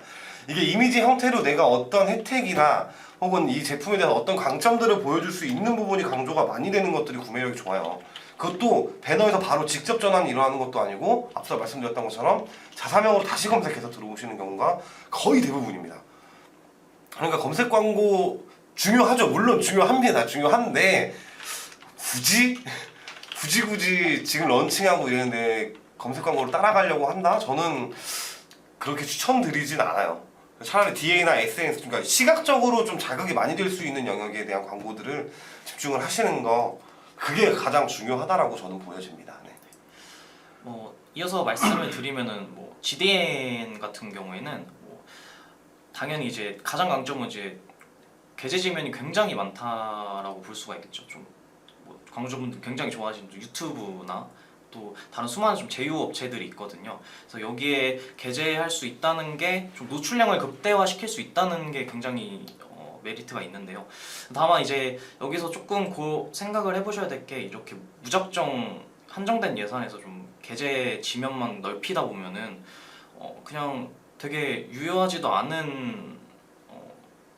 [SPEAKER 2] 이게 이미지 형태로 내가 어떤 혜택이나 혹은 이 제품에 대한 어떤 강점들을 보여줄 수 있는 부분이 강조가 많이 되는 것들이 구매력이 좋아요. 그것도 배너에서 바로 직접 전환이 일어나는 것도 아니고 앞서 말씀드렸던 것처럼 자사명으로 다시 검색해서 들어오시는 경우가 거의 대부분입니다. 그러니까 검색 광고 중요하죠. 물론 중요합니다. 중요한데 굳이 지금 런칭하고 이러는데 검색 광고를 따라가려고 한다? 저는 그렇게 추천드리진 않아요. 차라리 DA나 SNS, 그러니까 시각적으로 좀 자극이 많이 될 수 있는 영역에 대한 광고들을 집중을 하시는 거, 그게 가장 중요하다라고 저는 보여집니다. 네.
[SPEAKER 3] 뭐 이어서 말씀을 드리면은 뭐 GDN 같은 경우에는 뭐 당연히 이제 가장 강점은 이제 게재 지면이 굉장히 많다라고 볼 수가 있겠죠. 좀 뭐 광고주분들 굉장히 좋아하시는 유튜브나 또 다른 수많은 좀 제휴 업체들이 있거든요. 그래서 여기에 게재할 수 있다는 게 좀 노출량을 극대화시킬 수 있다는 게 굉장히 메리트가 있는데요. 다만 이제 여기서 조금 생각을 해보셔야 될 게 이렇게 무작정 한정된 예산에서 좀 게재 지면만 넓히다 보면은 그냥 되게 유효하지도 않은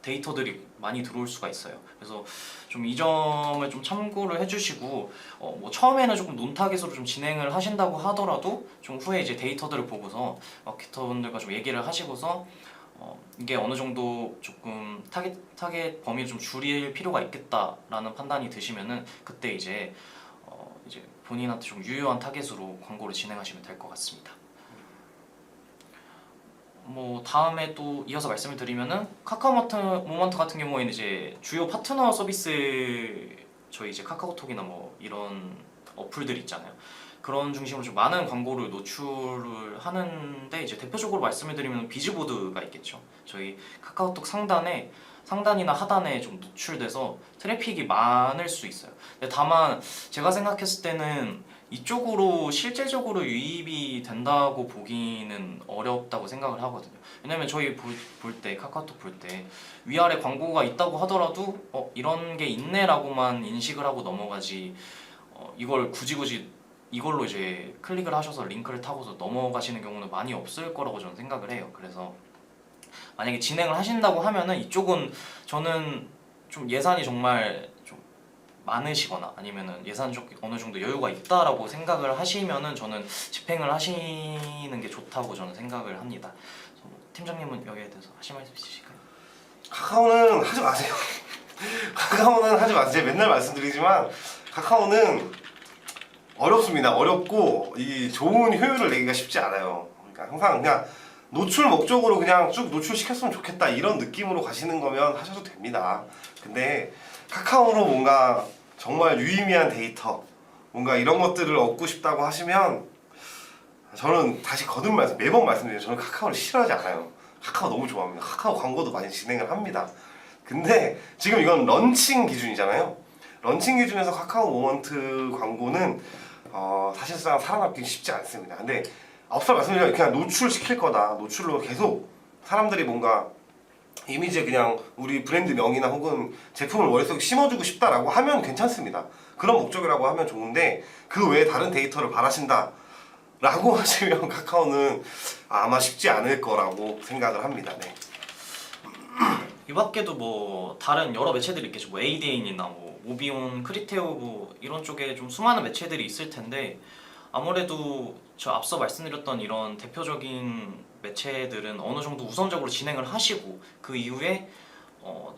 [SPEAKER 3] 데이터들이 많이 들어올 수가 있어요. 그래서 좀 이 점을 좀 참고를 해주시고 뭐 처음에는 조금 논타겟으로 좀 진행을 하신다고 하더라도 좀 후에 이제 데이터들을 보고서 마케터분들과 좀 얘기를 하시고서 이게 어느 정도 조금 타겟 범위를 좀 줄일 필요가 있겠다라는 판단이 드시면은 그때 이제 본인한테 좀 유효한 타겟으로 광고를 진행하시면 될 것 같습니다. 뭐 다음에 또 이어서 말씀을 드리면은 카카오 모먼트 같은 경우에는 이제 주요 파트너 서비스 저희 이제 카카오톡이나 뭐 이런 어플들 있잖아요. 그런 중심으로 좀 많은 광고를 노출을 하는데 이제 대표적으로 말씀을 드리면 비즈보드가 있겠죠. 저희 카카오톡 상단이나 하단에 좀 노출돼서 트래픽이 많을 수 있어요. 근데 다만 제가 생각했을 때는 이쪽으로 실제적으로 유입이 된다고 보기는 어렵다고 생각을 하거든요. 왜냐면 저희 볼 때, 카카오톡 볼 때 위아래 광고가 있다고 하더라도 이런 게 있네라고만 인식을 하고 넘어가지, 이걸 굳이 이걸로 이제 클릭을 하셔서 링크를 타고서 넘어가시는 경우는 많이 없을 거라고 저는 생각을 해요. 그래서 만약에 진행을 하신다고 하면은 이쪽은 저는 좀 예산이 정말 좀 많으시거나 아니면은 예산 좀 어느 정도 여유가 있다라고 생각을 하시면은 저는 집행을 하시는 게 좋다고 저는 생각을 합니다. 그래서 뭐 팀장님은 여기에 대해서 하실 말씀 있으실까요?
[SPEAKER 2] 카카오는 하지 마세요. 카카오는 하지 마세요. 제가 맨날 말씀드리지만 카카오는 어렵습니다. 어렵고 이 좋은 효율을 내기가 쉽지 않아요. 그러니까 항상 그냥 노출 목적으로 그냥 쭉 노출시켰으면 좋겠다 이런 느낌으로 가시는 거면 하셔도 됩니다. 근데 카카오로 뭔가 정말 유의미한 데이터 뭔가 이런 것들을 얻고 싶다고 하시면 저는 다시 거듭 매번 말씀드려요. 저는 카카오를 싫어하지 않아요. 카카오 너무 좋아합니다. 카카오 광고도 많이 진행을 합니다. 근데 지금 이건 런칭 기준이잖아요. 런칭 기준에서 카카오 모먼트 광고는 사실상 살아남기 쉽지 않습니다. 근데 앞서 말씀드린 그냥 노출시킬 거다. 노출로 계속 사람들이 뭔가 이미지에 그냥 우리 브랜드 명이나 혹은 제품을 머릿속에 심어주고 싶다라고 하면 괜찮습니다. 그런 목적이라고 하면 좋은데 그 외에 다른 데이터를 바라신다 라고 하시면 카카오는 아마 쉽지 않을 거라고 생각을 합니다. 네.
[SPEAKER 3] 이 밖에도 뭐 다른 여러 매체들이 있겠죠. 뭐 ADN이나 뭐 모비온, 크리테오 뭐 이런 쪽에 좀 수많은 매체들이 있을 텐데 아무래도 저 앞서 말씀드렸던 이런 대표적인 매체들은 어느 정도 우선적으로 진행을 하시고 그 이후에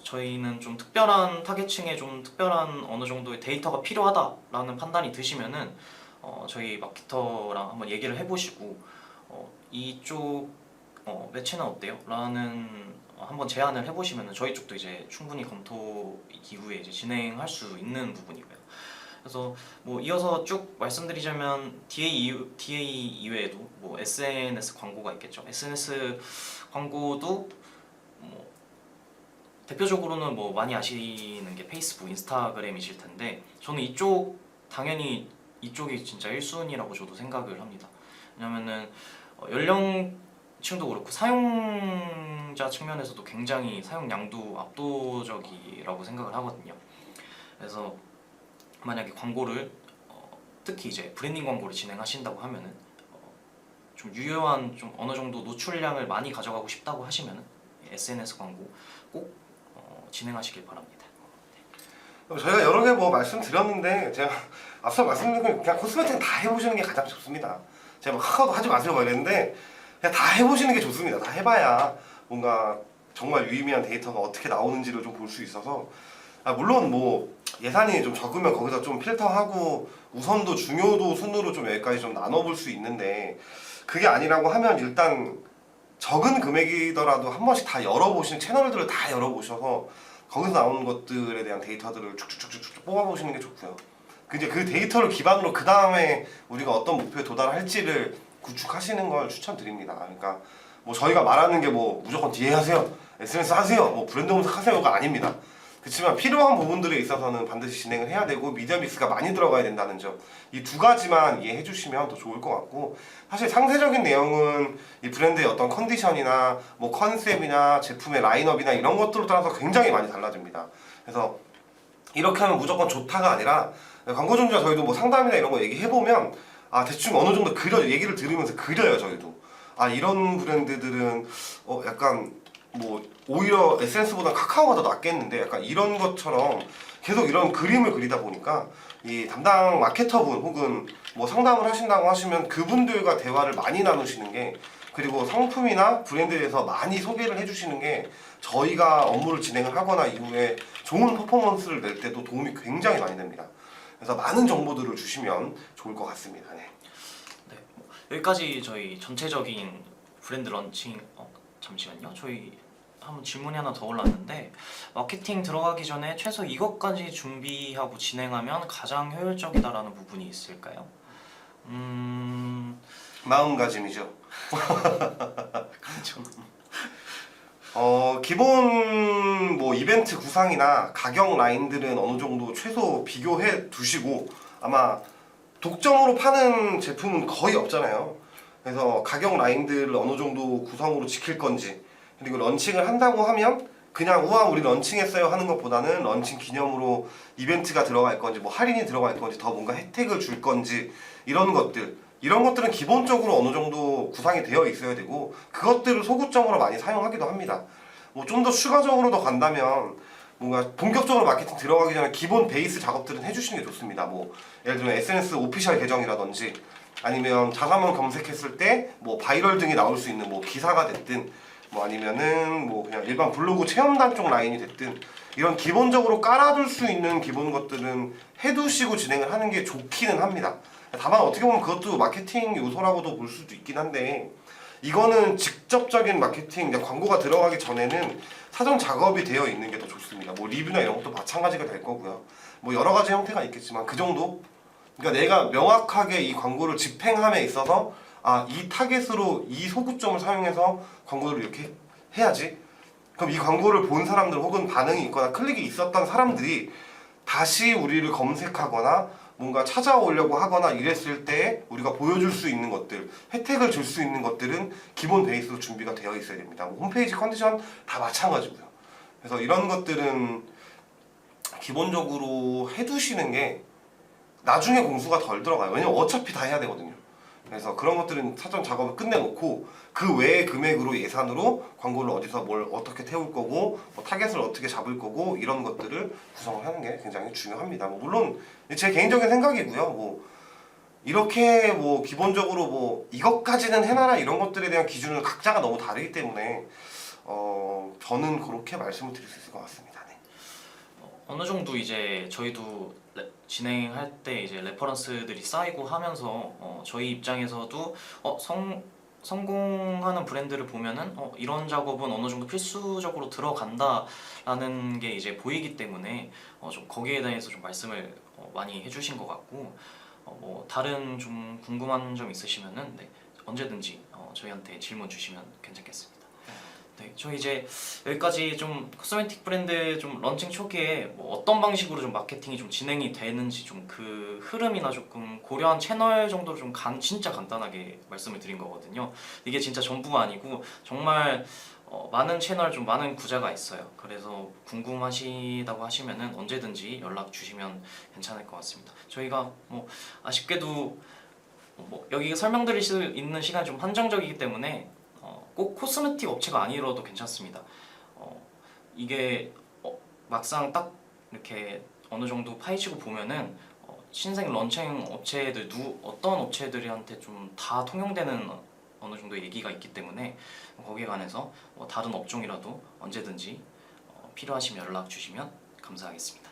[SPEAKER 3] 저희는 좀 특별한 타겟층에 좀 특별한 어느 정도의 데이터가 필요하다라는 판단이 드시면은 저희 마케터랑 한번 얘기를 해보시고 이쪽 매체는 어때요? 라는 한번 제안을 해보시면은 저희 쪽도 이제 충분히 검토 이후에 이제 진행할 수 있는 부분이고요. 그래서 뭐 이어서 쭉 말씀드리자면 DA 이외에도 뭐 SNS 광고가 있겠죠. SNS 광고도 뭐 대표적으로는 뭐 많이 아시는 게 페이스북, 인스타그램이실 텐데 저는 당연히 이쪽이 진짜 1순위라고 저도 생각을 합니다. 왜냐면은 연령층도 그렇고 사용자 측면에서도 굉장히 사용량도 압도적이라고 생각을 하거든요. 그래서 만약에 광고를 특히 이제 브랜딩 광고를 진행하신다고 하면은 좀 유효한 좀 어느 정도 노출량을 많이 가져가고 싶다고 하시면은 SNS 광고 꼭 진행하시길 바랍니다.
[SPEAKER 2] 저희가 여러 개 뭐 말씀드렸는데 제가 앞서 말씀드린 건 그냥 코스메틱은 다 해보시는 게 가장 좋습니다. 제가 막 카카오도 하지 마세요 막 이랬는데 그냥 다 해보시는 게 좋습니다. 다 해봐야 뭔가 정말 유의미한 데이터가 어떻게 나오는지를 좀 볼 수 있어서 물론 뭐 예산이 좀 적으면 거기서 좀 필터하고 우선도 중요도 순으로 좀 여기까지 좀 나눠볼 수 있는데 그게 아니라고 하면 일단 적은 금액이더라도 한 번씩 다 열어보시는 채널들을 다 열어보셔서 거기서 나오는 것들에 대한 데이터들을 쭉쭉쭉쭉 뽑아보시는 게 좋고요. 이제 그 데이터를 기반으로 그 다음에 우리가 어떤 목표에 도달할지를 구축하시는 걸 추천드립니다. 그러니까 뭐 저희가 말하는 게 뭐 무조건 DA 하세요, SNS 하세요, 뭐 브랜드 검색 하세요가 아닙니다. 그렇지만 필요한 부분들에 있어서는 반드시 진행을 해야 되고 미디어 믹스가 많이 들어가야 된다는 점, 이 두 가지만 이해해 주시면 더 좋을 것 같고 사실 상세적인 내용은 이 브랜드의 어떤 컨디션이나 뭐 컨셉이나 제품의 라인업이나 이런 것들을 따라서 굉장히 많이 달라집니다. 그래서 이렇게 하면 무조건 좋다가 아니라 광고주님과 저희도 뭐 상담이나 이런 거 얘기해보면 대충 어느 정도 얘기를 들으면서 그려요. 저희도 이런 브랜드들은 약간 뭐 오히려 SNS보다 카카오가 더 낫겠는데 약간 이런 것처럼 계속 이런 그림을 그리다 보니까 이 담당 마케터분 혹은 뭐 상담을 하신다고 하시면 그분들과 대화를 많이 나누시는 게 그리고 상품이나 브랜드에 대해서 많이 소개를 해주시는 게 저희가 업무를 진행을 하거나 이후에 좋은 퍼포먼스를 낼 때도 도움이 굉장히 많이 됩니다. 그래서 많은 정보들을 주시면 좋을 것 같습니다. 네.
[SPEAKER 3] 네, 여기까지 저희 전체적인 브랜드 런칭 잠시만요. 저희 한번 질문이 하나 더 올랐는데 마케팅 들어가기 전에 최소 이것까지 준비하고 진행하면 가장 효율적이다라는 부분이 있을까요?
[SPEAKER 2] 마음가짐이죠.
[SPEAKER 3] 그렇죠.
[SPEAKER 2] 기본 뭐 이벤트 구상이나 가격 라인들은 어느 정도 최소 비교해 두시고 아마 독점으로 파는 제품은 거의 없잖아요. 그래서 가격 라인들을 어느 정도 구성으로 지킬 건지, 그리고 런칭을 한다고 하면 그냥 우와 우리 런칭했어요 하는 것보다는 런칭 기념으로 이벤트가 들어갈 건지 뭐 할인이 들어갈 건지 더 뭔가 혜택을 줄 건지 이런 것들은 기본적으로 어느 정도 구상이 되어 있어야 되고 그것들을 소구점으로 많이 사용하기도 합니다. 뭐 좀 더 추가적으로 더 간다면 뭔가 본격적으로 마케팅 들어가기 전에 기본 베이스 작업들은 해주시는 게 좋습니다. 뭐 예를 들면 SNS 오피셜 계정이라든지 아니면 자사문 검색했을 때 뭐 바이럴 등이 나올 수 있는 뭐 기사가 됐든 뭐 아니면은 뭐 그냥 일반 블로그 체험단 쪽 라인이 됐든 이런 기본적으로 깔아둘 수 있는 기본 것들은 해두시고 진행을 하는 게 좋기는 합니다. 다만 어떻게 보면 그것도 마케팅 요소라고도 볼 수도 있긴 한데 이거는 직접적인 마케팅, 이제 광고가 들어가기 전에는 사전 작업이 되어 있는 게 더 좋습니다. 뭐 리뷰나 이런 것도 마찬가지가 될 거고요. 뭐 여러 가지 형태가 있겠지만 그 정도? 그러니까 내가 명확하게 이 광고를 집행함에 있어서 아, 이 타겟으로 이 소구점을 사용해서 광고를 이렇게 해야지. 그럼 이 광고를 본 사람들 혹은 반응이 있거나 클릭이 있었던 사람들이 다시 우리를 검색하거나 뭔가 찾아오려고 하거나 이랬을 때 우리가 보여줄 수 있는 것들, 혜택을 줄 수 있는 것들은 기본 베이스로 준비가 되어 있어야 됩니다. 뭐 홈페이지 컨디션 다 마찬가지고요. 그래서 이런 것들은 기본적으로 해두시는 게 나중에 공수가 덜 들어가요. 왜냐면 어차피 다 해야 되거든요. 그래서 그런 것들은 사전 작업을 끝내놓고 그 외의 금액으로 예산으로 광고를 어디서 뭘 어떻게 태울 거고 뭐 타겟을 어떻게 잡을 거고 이런 것들을 구성을 하는 게 굉장히 중요합니다. 뭐 물론 제 개인적인 생각이고요. 뭐 이렇게 뭐 기본적으로 뭐 이것까지는 해놔라 이런 것들에 대한 기준은 각자가 너무 다르기 때문에 저는 그렇게 말씀을 드릴 수 있을 것 같습니다. 네.
[SPEAKER 3] 어느 정도 이제 저희도 진행할 때 이제 레퍼런스들이 쌓이고 하면서 저희 입장에서도 성공하는 브랜드를 보면은 이런 작업은 어느 정도 필수적으로 들어간다라는 게 이제 보이기 때문에 좀 거기에 대해서 좀 말씀을 많이 해주신 것 같고 뭐 다른 좀 궁금한 점 있으시면은 네, 언제든지 저희한테 질문 주시면 괜찮겠습니다. 네, 저 이제 여기까지 좀 코스메틱 브랜드 좀 런칭 초기에 뭐 어떤 방식으로 좀 마케팅이 좀 진행이 되는지 좀 그 흐름이나 조금 고려한 채널 정도로 좀 진짜 간단하게 말씀을 드린 거거든요. 이게 진짜 전부가 아니고 정말 많은 채널 좀 많은 구자가 있어요. 그래서 궁금하시다고 하시면은 언제든지 연락 주시면 괜찮을 것 같습니다. 저희가 뭐 아쉽게도 뭐 여기 설명드릴 수 있는 시간이 좀 한정적이기 때문에 꼭 코스메틱 업체가 아니라도 괜찮습니다. 이게 막상 딱 이렇게 어느 정도 파헤치고 보면은 신생 런칭 업체들 어떤 업체들한테 좀 다 통용되는 어느 정도 얘기가 있기 때문에 거기에 관해서 다른 업종이라도 언제든지 필요하시면 연락 주시면 감사하겠습니다.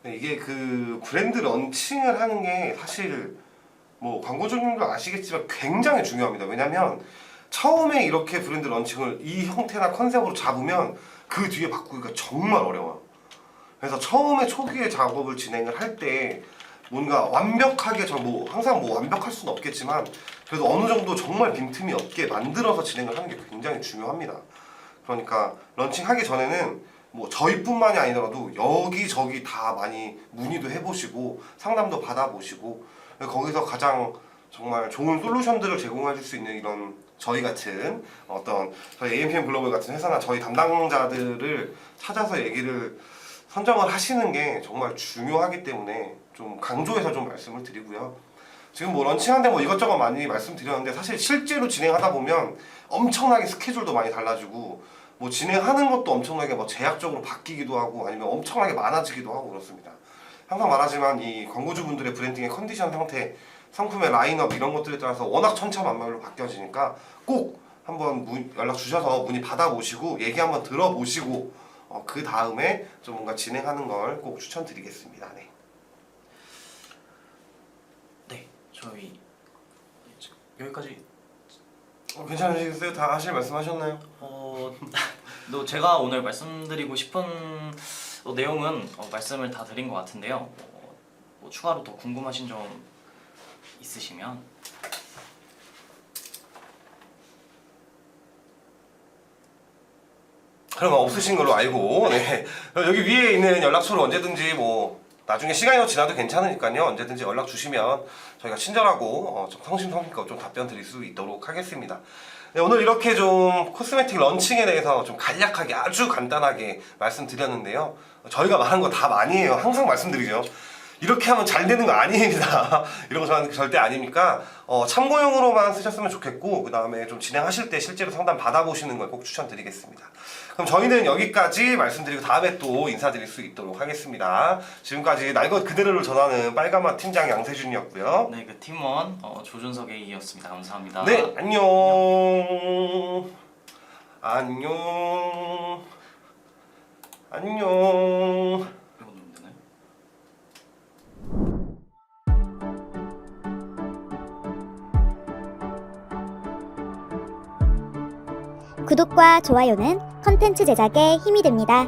[SPEAKER 2] 네, 이게 그 브랜드 런칭을 하는 게 사실 뭐 광고주님도 아시겠지만 굉장히 중요합니다. 왜냐면 처음에 이렇게 브랜드 런칭을 이 형태나 컨셉으로 잡으면 그 뒤에 바꾸기가 정말 어려워요. 그래서 처음에 초기에 작업을 진행을 할 때 뭔가 완벽하게 뭐 항상 뭐 완벽할 수는 없겠지만 그래도 어느 정도 정말 빈틈이 없게 만들어서 진행을 하는 게 굉장히 중요합니다. 그러니까 런칭하기 전에는 뭐 저희뿐만이 아니더라도 여기저기 다 많이 문의도 해보시고 상담도 받아보시고 거기서 가장 정말 좋은 솔루션들을 제공해 줄 수 있는 이런 저희 같은 저희 AMPM 글로벌 같은 회사나 저희 담당자들을 찾아서 얘기를 선정을 하시는 게 정말 중요하기 때문에 좀 강조해서 좀 말씀을 드리고요. 지금 뭐 런칭하는데 뭐 이것저것 많이 말씀드렸는데 사실 실제로 진행하다 보면 엄청나게 스케줄도 많이 달라지고 뭐 진행하는 것도 엄청나게 뭐 제약적으로 바뀌기도 하고 아니면 엄청나게 많아지기도 하고 그렇습니다. 항상 말하지만 이 광고주분들의 브랜딩의 컨디션 형태, 상품의 라인업 이런 것들에 따라서 워낙 천차만별로 바뀌어지니까 꼭 한번 연락 주셔서 문의 받아보시고 얘기 한번 들어보시고 그 다음에 좀 뭔가 진행하는 걸 꼭 추천드리겠습니다. 네.
[SPEAKER 3] 네, 저희 여기까지.
[SPEAKER 2] 괜찮으시겠어요? 다 하실 말씀하셨나요?
[SPEAKER 3] 제가 오늘 말씀드리고 싶은 내용은 말씀을 다 드린 것 같은데요. 뭐 추가로 더 궁금하신 점 있으시면
[SPEAKER 2] 그런 거 없으신 걸로 알고 네. 여기 위에 있는 연락처로 언제든지 뭐 나중에 시간이 더 지나도 괜찮으니까요. 언제든지 연락 주시면 저희가 친절하고 좀 성심성의껏 좀 답변 드릴 수 있도록 하겠습니다. 네, 오늘 이렇게 좀 코스메틱 런칭에 대해서 좀 간략하게 아주 간단하게 말씀드렸는데요. 저희가 말한 거 다 아니에요. 항상 말씀드리죠. 이렇게 하면 잘 되는 거 아닙니다. 이런 거 저한테 절대 아니니까 참고용으로만 쓰셨으면 좋겠고, 그 다음에 좀 진행하실 때 실제로 상담 받아보시는 걸 꼭 추천드리겠습니다. 그럼 저희는 여기까지 말씀드리고 다음에 또 인사드릴 수 있도록 하겠습니다. 지금까지 날 것 그대로를 전하는 빨간맛 팀장 양세준이었고요.
[SPEAKER 3] 네, 그 팀원 조준석 A였습니다. 감사합니다.
[SPEAKER 2] 네, 안녕. 안녕. 안녕.
[SPEAKER 3] 이거 누르면 되나요?
[SPEAKER 4] 구독과 좋아요는 컨텐츠 제작에 힘이 됩니다.